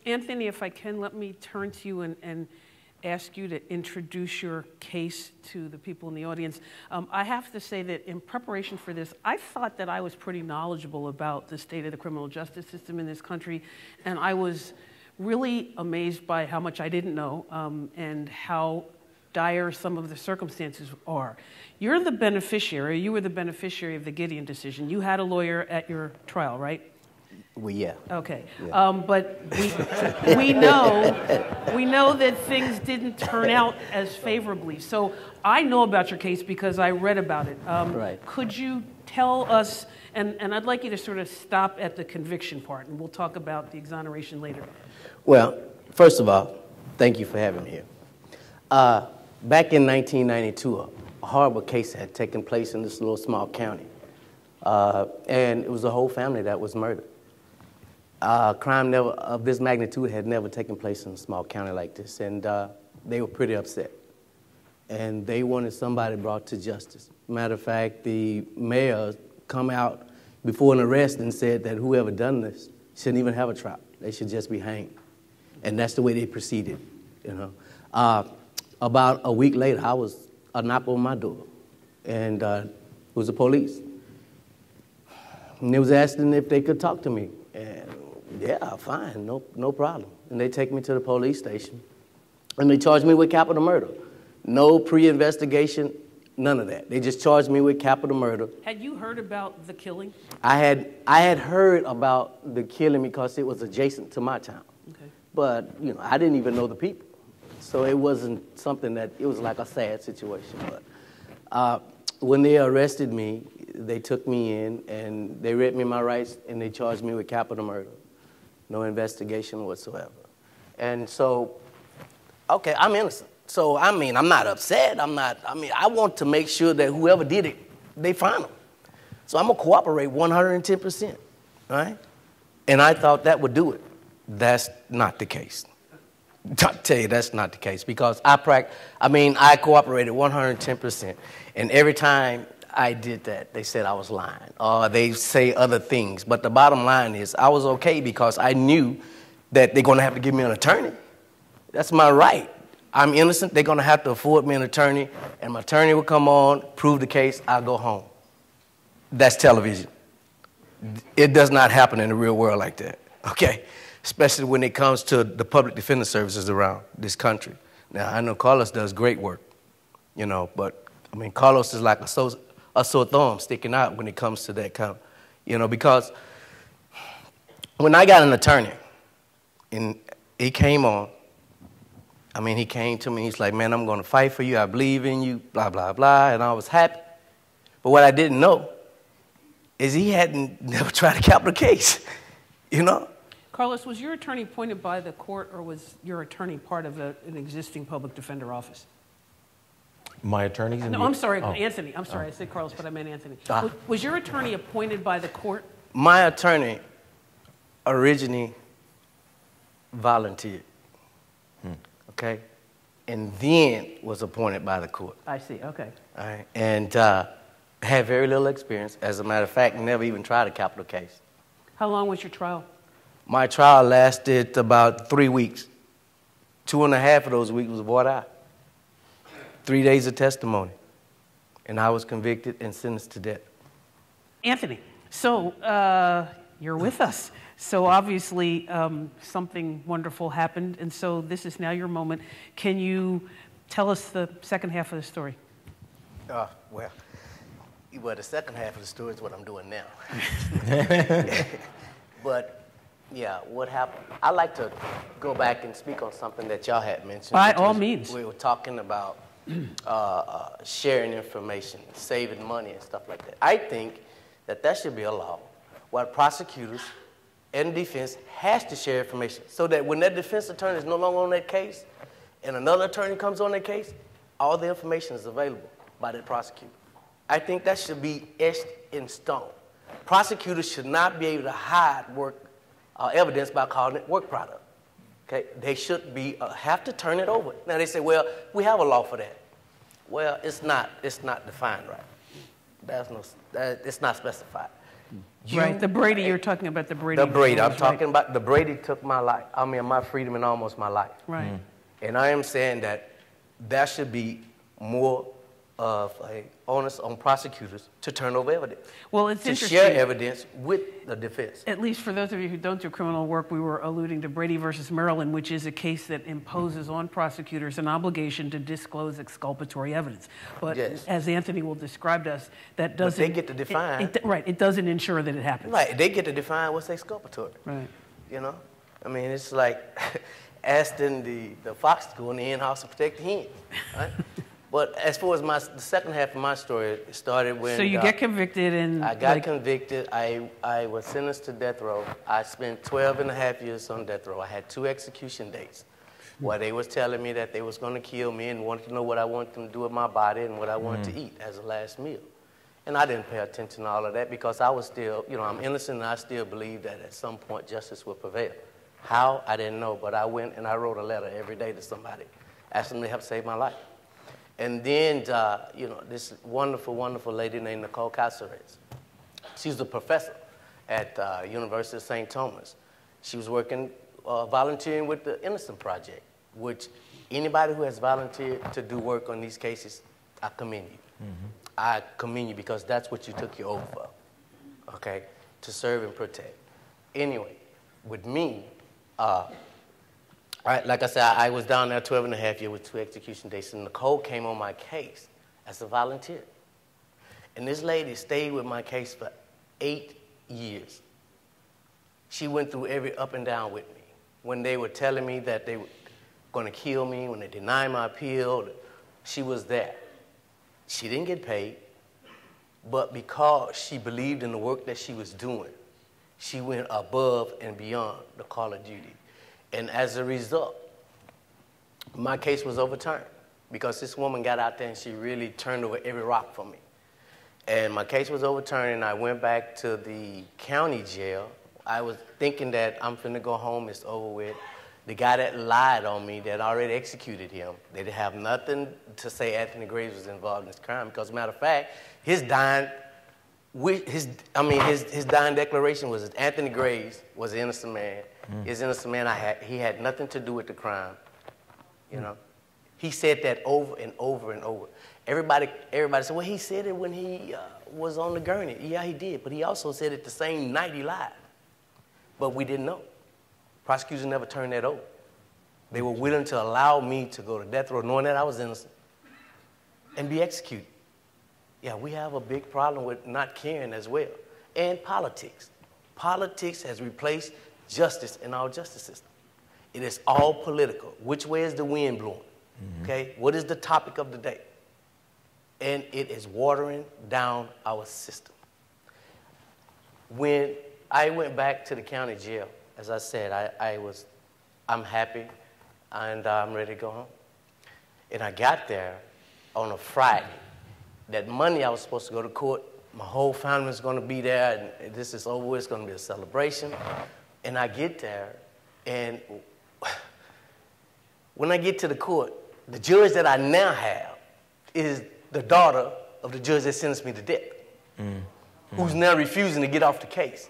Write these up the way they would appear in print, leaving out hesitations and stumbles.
Anthony, if I can, let me turn to you and ask you to introduce your case to the people in the audience. I have to say that in preparation for this, I thought that I was pretty knowledgeable about the state of the criminal justice system in this country, and I was really amazed by how much I didn't know and how dire some of the circumstances are. You were the beneficiary of the Gideon decision. You had a lawyer at your trial, right? Well, yeah. Okay, yeah. But we know that things didn't turn out as favorably. So I know about your case because I read about it. Right. Could you tell us, and I'd like you to sort of stop at the conviction part, and we'll talk about the exoneration later. Well, first of all, thank you for having me here. Back in 1992, a horrible case had taken place in this little small county, and it was a whole family that was murdered. Crime of this magnitude had never taken place in a small county like this, and they were pretty upset. And they wanted somebody brought to justice. Matter of fact, the mayor come out before an arrest and said that whoever done this shouldn't even have a trial. They should just be hanged. And that's the way they proceeded, you know. About a week later, I was a knock on my door, and it was the police. And they was asking if they could talk to me. And yeah, fine, no problem. And they take me to the police station, and they charged me with capital murder. No pre-investigation, none of that. They just charged me with capital murder. Had you heard about the killing? I had heard about the killing because it was adjacent to my town. Okay. But, you know, I didn't even know the people. So it wasn't something that, it was like a sad situation. But when they arrested me, they took me in, and they read me my rights, and they charged me with capital murder. No investigation whatsoever. And so, okay, I'm innocent. So, I mean, I'm not upset. I want to make sure that whoever did it, they find them. So I'm going to cooperate 110%, right? And I thought that would do it. That's not the case. I'll tell you, that's not the case, because I cooperated 110%. And every time I did that, they said I was lying, or they say other things. But the bottom line is I was okay because I knew that they're going to have to give me an attorney. That's my right. I'm innocent. They're going to have to afford me an attorney, and my attorney will come on, prove the case, I'll go home. That's television. It does not happen in the real world like that, okay? Especially when it comes to the public defender services around this country. Now, I know Carlos does great work, you know, but, I mean, Carlos is like a sore thumb sticking out when it comes to that kind of, you know, because when I got an attorney, and he came on, I mean, he came to me, he's like, man, I'm going to fight for you, I believe in you, blah, blah, blah, and I was happy. But what I didn't know is he hadn't never tried a capital case, you know? Carlos, was your attorney appointed by the court, or was your attorney part of an existing public defender office? My attorney? No, I'm sorry, Anthony. I'm sorry, I said Carlos, but I meant Anthony. Was your attorney appointed by the court? My attorney originally volunteered, okay, and then was appointed by the court. I see, okay. All right, and had very little experience. As a matter of fact, never even tried a capital case. How long was your trial? My trial lasted about 3 weeks. 2.5 of those weeks was brought out. 3 days of testimony. And I was convicted and sentenced to death. Anthony, so you're with us. So obviously something wonderful happened, and so this is now your moment. Can you tell us the second half of the story? Well, the second half of the story is what I'm doing now. But yeah, what happened? I'd like to go back and speak on something that y'all had mentioned. By all means. We were talking about sharing information, saving money and stuff like that. I think that should be a law where prosecutors and defense has to share information so that when that defense attorney is no longer on that case and another attorney comes on that case, all the information is available by that prosecutor. I think that should be etched in stone. Prosecutors should not be able to hide evidence by calling it work product. Okay, they should have to turn it over. Now they say, well, we have a law for that. Well, it's not defined right. It's not specified. Right, the Brady, you're talking about the Brady. The Brady, I'm right? talking about the Brady took my life. I mean, my freedom and almost my life. Right. And I am saying that there should be more of a onus on prosecutors to turn over evidence. Well, it's to interesting. share evidence with the defense. At least for those of you who don't do criminal work, we were alluding to Brady versus Maryland, which is a case that imposes on prosecutors an obligation to disclose exculpatory evidence. But yes. as Anthony will describe to us, that doesn't... But they get to define... Right, it doesn't ensure that it happens. Right, they get to define what's exculpatory. Right. You know? I mean, it's like asking the fox to go in the hen house and protect the hen. Right? But as far as the second half of my story, it started when... So you get convicted and... I got convicted. I was sentenced to death row. I spent 12 and a half years on death row. I had 2 execution dates where they was telling me that they was going to kill me and wanted to know what I wanted them to do with my body and what I wanted to eat as a last meal. And I didn't pay attention to all of that because I was still, you know, I'm innocent and I still believe that at some point justice will prevail. How? I didn't know, but I went and I wrote a letter every day to somebody asking them to help save my life. And then, you know, this wonderful, wonderful lady named Nicole Caceres. She's a professor at University of St. Thomas. She was working, volunteering with the Innocent Project, which anybody who has volunteered to do work on these cases, I commend you. I commend you because that's what you took your oath for, okay, to serve and protect. Anyway, with me, like I said, I was down there 12 and a half years with 2 execution dates, and Nicole came on my case as a volunteer. And this lady stayed with my case for 8 years. She went through every up and down with me. When they were telling me that they were going to kill me, when they denied my appeal, she was there. She didn't get paid, but because she believed in the work that she was doing, she went above and beyond the call of duty. And as a result, my case was overturned because this woman got out there and she really turned over every rock for me. And my case was overturned and I went back to the county jail. I was thinking that I'm finna go home, it's over with. The guy that lied on me, that already executed him, they didn't have nothing to say Anthony Graves was involved in this crime because, matter of fact, his dying declaration was that Anthony Graves was an innocent man. He's an innocent man. He had nothing to do with the crime. You know, he said that over and over and over. Everybody said, well, he said it when he was on the gurney. Yeah, he did, but he also said it the same night he lied. But we didn't know. Prosecutors never turned that over. They were willing to allow me to go to death row, knowing that I was innocent, and be executed. Yeah, we have a big problem with not caring as well. And politics. Politics has replaced justice in our justice system. It is all political. Which way is the wind blowing? Okay? What is the topic of the day? And it is watering down our system. When I went back to the county jail, as I said, I'm happy and I'm ready to go home. And I got there on a Friday. That Monday I was supposed to go to court. My whole family was going to be there, and this is over with. It's going to be a celebration. And I get there, and when I get to the court, the judge that I now have is the daughter of the judge that sentenced me to death, who's now refusing to get off the case,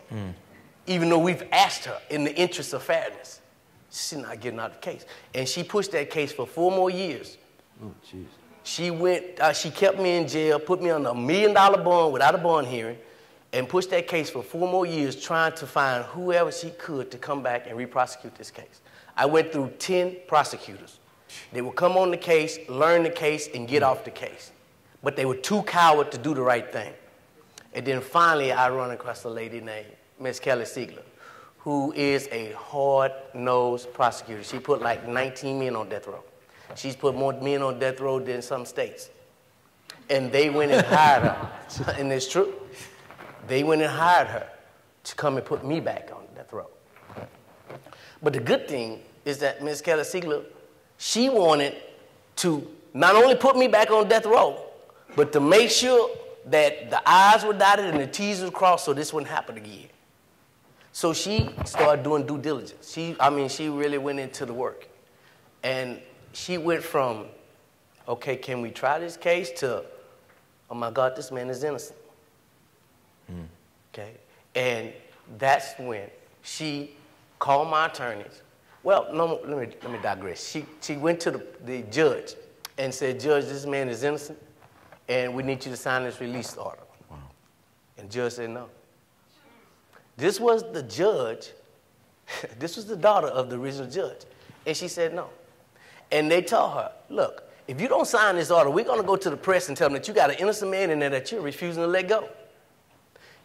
even though we've asked her in the interest of fairness. She's not getting out of the case. And she pushed that case for 4 more years. Oh, jeez. She kept me in jail, put me on a $1 million bond without a bond hearing, and pushed that case for 4 more years trying to find whoever she could to come back and re-prosecute this case. I went through 10 prosecutors. They would come on the case, learn the case, and get off the case. But they were too coward to do the right thing. And then finally, I run across a lady named Ms. Kelly Siegler, who is a hard-nosed prosecutor. She put like 19 men on death row. She's put more men on death row than some states. And they went and hired her. And it's true. They went and hired her to come and put me back on death row. But the good thing is that Ms. Kelly Siegler, she wanted to not only put me back on death row, but to make sure that the I's were dotted and the T's were crossed so this wouldn't happen again. So she started doing due diligence. She really went into the work. And she went from, okay, can we try this case, to, oh my God, this man is innocent. Okay? And that's when she called my attorneys. Well, no, let me digress. She went to the judge and said, Judge, this man is innocent, and we need you to sign this release order. Wow. And the judge said no. This was the judge. This was the daughter of the original judge. And she said no. And they told her, look, if you don't sign this order, we're going to go to the press and tell them that you got an innocent man in there that you're refusing to let go.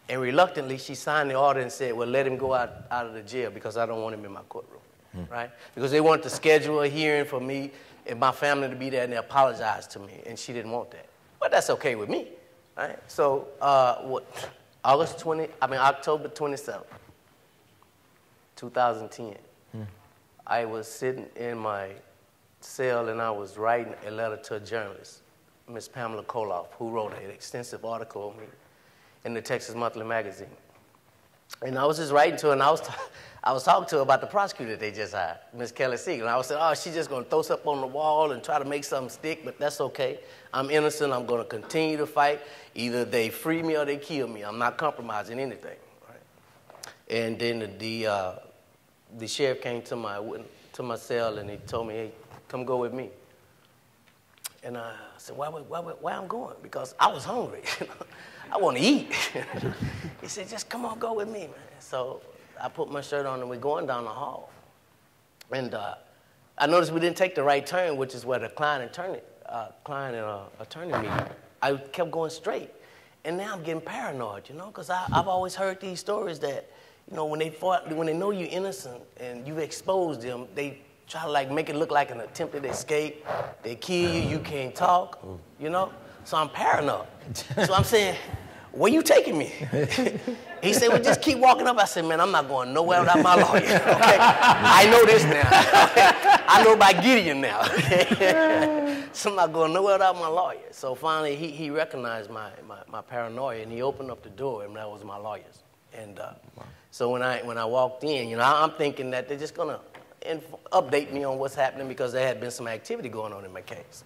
And reluctantly, she signed the order and said, well, let him go out of the jail because I don't want him in my courtroom, right? Because they wanted to schedule a hearing for me and my family to be there, and they apologized to me, and she didn't want that. But that's okay with me, right? So October 27th, 2010, I was sitting in my cell, and I was writing a letter to a journalist, Miss Pamela Koloff, who wrote an extensive article on me in the Texas Monthly Magazine. And I was just writing to her, and I was talking to her about the prosecutor they just hired, Miss Kelly Siegel. And I was saying, oh, she's just going to throw stuff on the wall and try to make something stick, but that's okay. I'm innocent. I'm going to continue to fight. Either they free me or they kill me. I'm not compromising anything. Right? And then the sheriff came to my cell, and he told me, hey, come go with me. And I said, why I'm going? Because I was hungry. I want to eat. He said, just come on, go with me, man. So I put my shirt on, and we're going down the hall. And I noticed we didn't take the right turn, which is where the client and attorney meeting. I kept going straight. And now I'm getting paranoid, because I've always heard these stories that, when they know you're innocent and you've exposed them, they try to make it look like an attempted escape. They kill you, you can't talk, So I'm paranoid. So I'm saying, where you taking me? He said, well, just keep walking up. I said, man, I'm not going nowhere without my lawyer. Okay? I know this now. I know about Gideon now. Okay? So I'm not going nowhere without my lawyer. So finally, he recognized my paranoia, and he opened up the door, and that was my lawyers. And so when I walked in, I'm thinking that they're just going to update me on what's happening because there had been some activity going on in my case.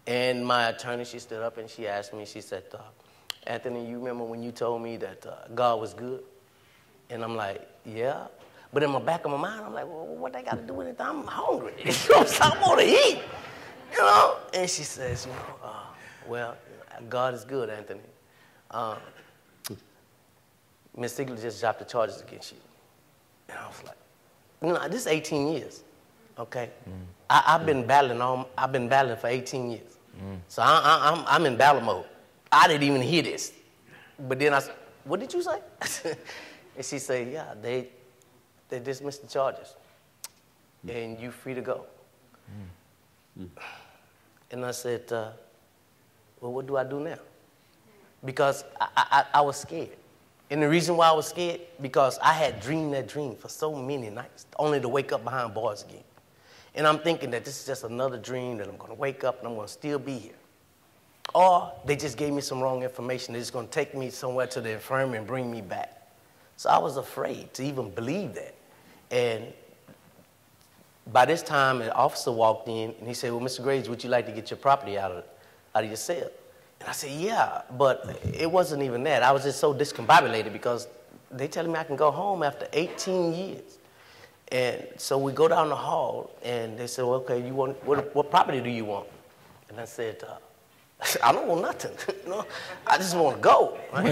And my attorney, she stood up and she asked me, she said, Anthony, you remember when you told me that God was good? And I'm like, yeah. But in the back of my mind, I'm like, well, what they got to do with it? I'm hungry. I want to eat, And she says, well, God is good, Anthony. Ms. Ziegler just dropped the charges against you. And I was like, this is 18 years, okay? I've been battling for 18 years. So I'm in battle mode. I didn't even hear this. But then I said, what did you say? And she said, yeah, they dismissed the charges. And you free to go. And I said, well, what do I do now? Because I was scared. And the reason why I was scared, because I had dreamed that dream for so many nights, only to wake up behind bars again. And I'm thinking that this is just another dream, that I'm going to wake up and I'm going to still be here. Or they just gave me some wrong information. They're just going to take me somewhere to the infirmary and bring me back. So I was afraid to even believe that. And by this time, an officer walked in, and he said, well, Mr. Graves, would you like to get your property out of your cell? And I said, yeah, but it wasn't even that. I was just so discombobulated because they telling me I can go home after 18 years. And so we go down the hall, and they said, well, okay, what property do you want? And I said, I don't want nothing. I just want to go. Right?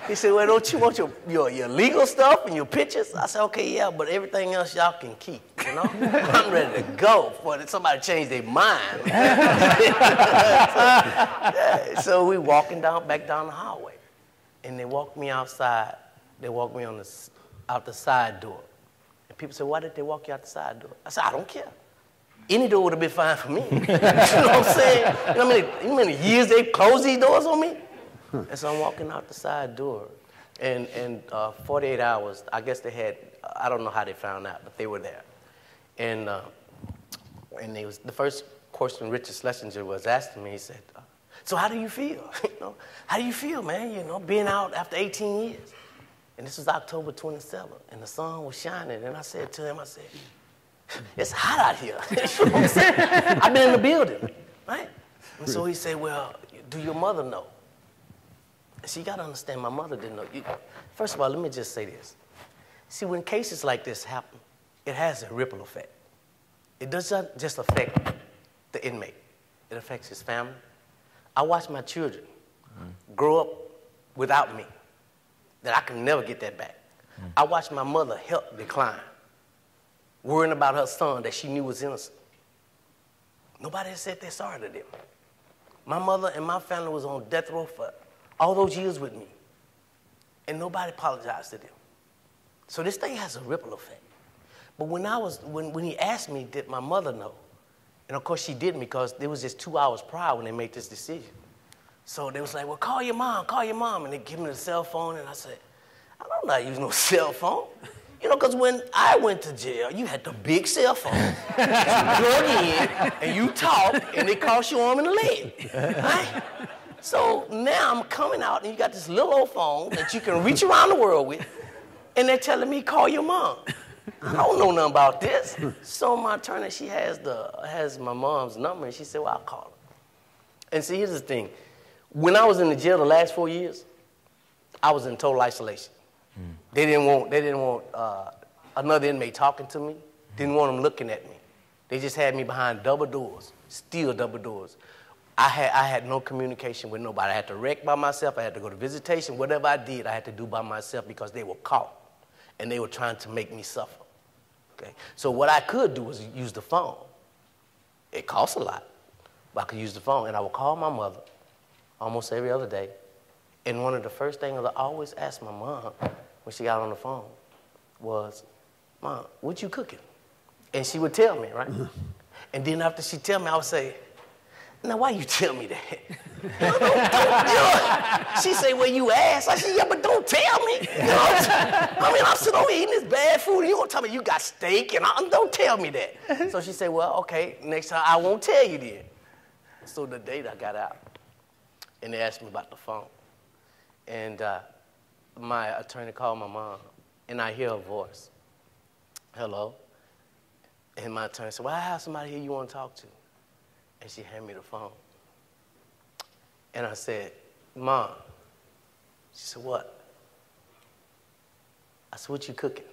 He said, well, don't you want your legal stuff and your pictures? I said, okay, yeah, but everything else y'all can keep. I'm ready to go before somebody change their mind. So we walking back down the hallway, and they walked me outside. They walked me out the side door. And people said, why did they walk you out the side door? I said, I don't care. Any door would have been fine for me. You know what I'm saying? You know how many years they've closed these doors on me? And so I'm walking out the side door. And 48 hours, I guess they had, I don't know how they found out, but they were there. And the first question Richard Schlesinger was asking me, he said, so how do you feel? How do you feel, man, being out after 18 years? And this was October 27th, and the sun was shining. And I said to him, it's hot out here. You know what I'm saying? I've been in the building, right? And so he said, well, do your mother know? See, you got to understand, my mother didn't know. First of all, let me just say this. See, when cases like this happen, it has a ripple effect. It doesn't just affect the inmate. It affects his family. I watched my children grow up without me, that I can never get that back. I watched my mother health decline, worrying about her son that she knew was innocent. Nobody has said they're sorry to them. My mother and my family was on death row for all those years with me, and nobody apologized to them. So this thing has a ripple effect. But when he asked me, did my mother know? And of course she didn't, because it was just 2 hours prior when they made this decision. So they was like, well, call your mom. And they give me the cell phone, and I said, I don't know how to use no cell phone. You know, because when I went to jail, you had the big cell phone. You plug in, and you talk, and they cross your arm and a leg. Right? So now I'm coming out, and you got this little old phone that you can reach around the world with, and they're telling me, call your mom. I don't know nothing about this. So my attorney, she has my mom's number, and she said, well, I'll call her. And see, here's the thing. When I was in the jail the last 4 years, I was in total isolation. They didn't want another inmate talking to me. Didn't want them looking at me. They just had me behind double doors, still double doors. I had no communication with nobody. I had to wreck by myself. I had to go to visitation. Whatever I did, I had to do by myself, because they were caught, and they were trying to make me suffer. Okay? So what I could do was use the phone. It costs a lot, but I could use the phone, and I would call my mother almost every other day. And one of the first things I always asked my mom when she got on the phone was, Mom, what you cooking? And she would tell me, right? And then after she tell me, I would say, now why you tell me that? Don't. She say, well, you asked. I said, yeah, but don't tell me. You know what I'm saying? I mean, I'm sitting over eating this bad food, and you gonna tell me you got steak, and don't tell me that. So she said, well, okay, next time I won't tell you then. So the day I got out, and they asked me about the phone. And my attorney called my mom, and I hear her voice. Hello? And my attorney said, well, I have somebody here you want to talk to. And she handed me the phone. And I said, Mom. She said, what? I said, what you cooking?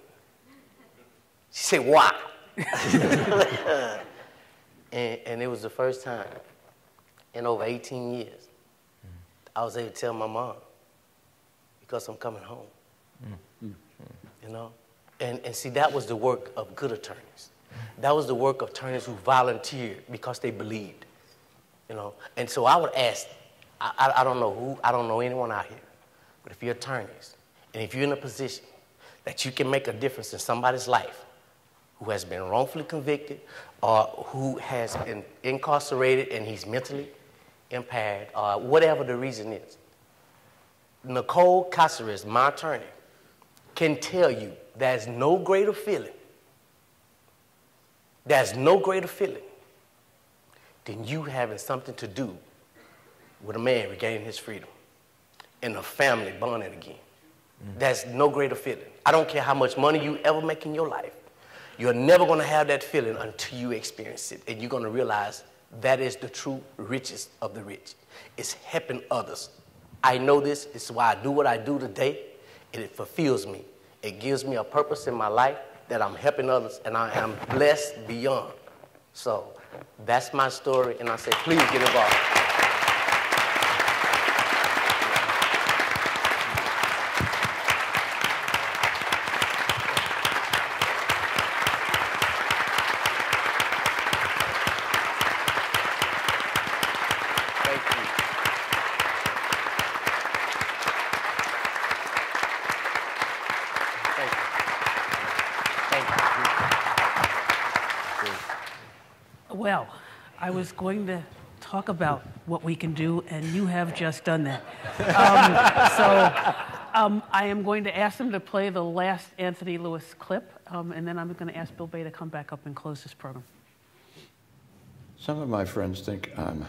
She said, why? and it was the first time in over 18 years I was able to tell my mom, because I'm coming home. You know? And see, that was the work of good attorneys. That was the work of attorneys who volunteered because they believed. You know? And so I would ask, I don't know anyone out here, but if you're attorneys, and if you're in a position that you can make a difference in somebody's life who has been wrongfully convicted, or who has been incarcerated and he's mentally impaired, or whatever the reason is, Nicole Caceres, my attorney, can tell you there's no greater feeling. There's no greater feeling than you having something to do with a man regaining his freedom and a family bonding again. There's no greater feeling. I don't care how much money you ever make in your life. You're never going to have that feeling until you experience it, and you're going to realize that is the true richest of the rich. It's helping others. I know this. It's why I do what I do today, and it fulfills me. It gives me a purpose in my life that I'm helping others, and I am blessed beyond. So that's my story, and I say, please get involved. Well, I was going to talk about what we can do, and you have just done that. I am going to ask them to play the last Anthony Lewis clip, and then I'm going to ask Bill Bay to come back up and close this program. Some of my friends think I'm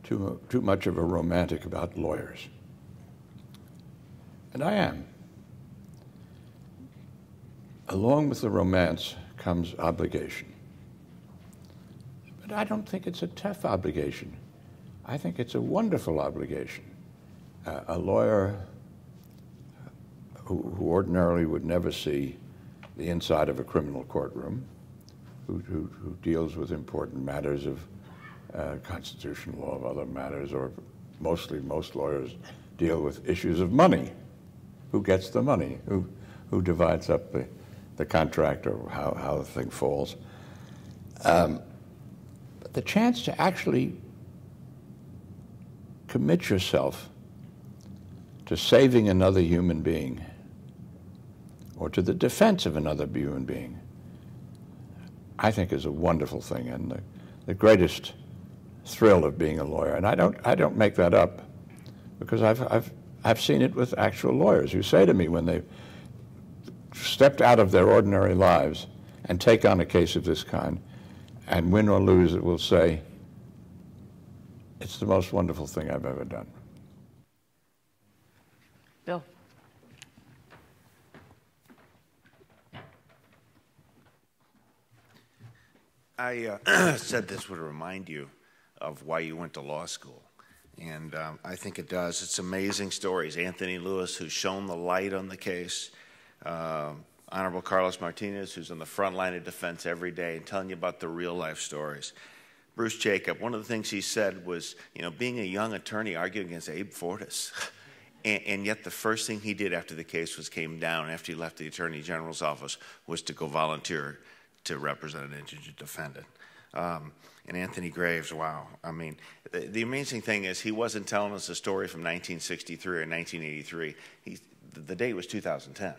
too much of a romantic about lawyers. And I am. Along with the romance comes obligation. But I don't think it's a tough obligation. I think it's a wonderful obligation. a lawyer who ordinarily would never see the inside of a criminal courtroom, who deals with important matters of constitutional law, of other matters, or most lawyers deal with issues of money. Who gets the money? Who divides up the contract, or how the thing falls? But the chance to actually commit yourself to saving another human being, or to the defense of another human being, I think is a wonderful thing, and the greatest thrill of being a lawyer. And I don't make that up, because I've seen it with actual lawyers who say to me, when they've stepped out of their ordinary lives and take on a case of this kind, and win or lose, it will say, it's the most wonderful thing I've ever done. Bill. I said this would remind you of why you went to law school. And I think it does. It's amazing stories. Anthony Lewis, who's shown the light on the case. Honorable Carlos Martinez, who's on the front line of defense every day and telling you about the real life stories. Bruce Jacob, one of the things he said was, being a young attorney arguing against Abe Fortas. And yet the first thing he did after the case came down, after he left the Attorney General's office, was to go volunteer to represent an indigent defendant. And Anthony Graves, wow. I mean, the amazing thing is he wasn't telling us a story from 1963 or 1983. The date was 2010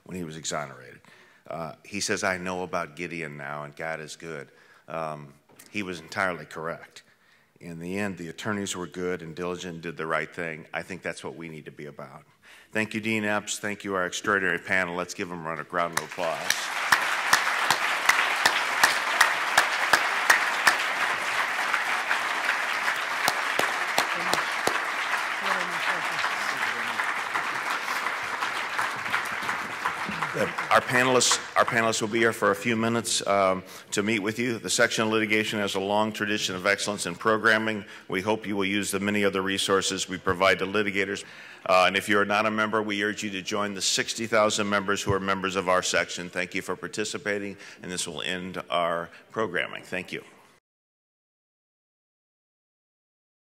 when he was exonerated. He says, I know about Gideon now, and God is good. He was entirely correct. In the end, the attorneys were good and diligent and did the right thing. I think that's what we need to be about. Thank you, Dean Epps. Thank you, our extraordinary panel. Let's give them a round of applause. Our panelists will be here for a few minutes to meet with you. The section of litigation has a long tradition of excellence in programming. We hope you will use the many other resources we provide to litigators. And if you are not a member, we urge you to join the 60,000 members who are members of our section. Thank you for participating, and this will end our programming. Thank you.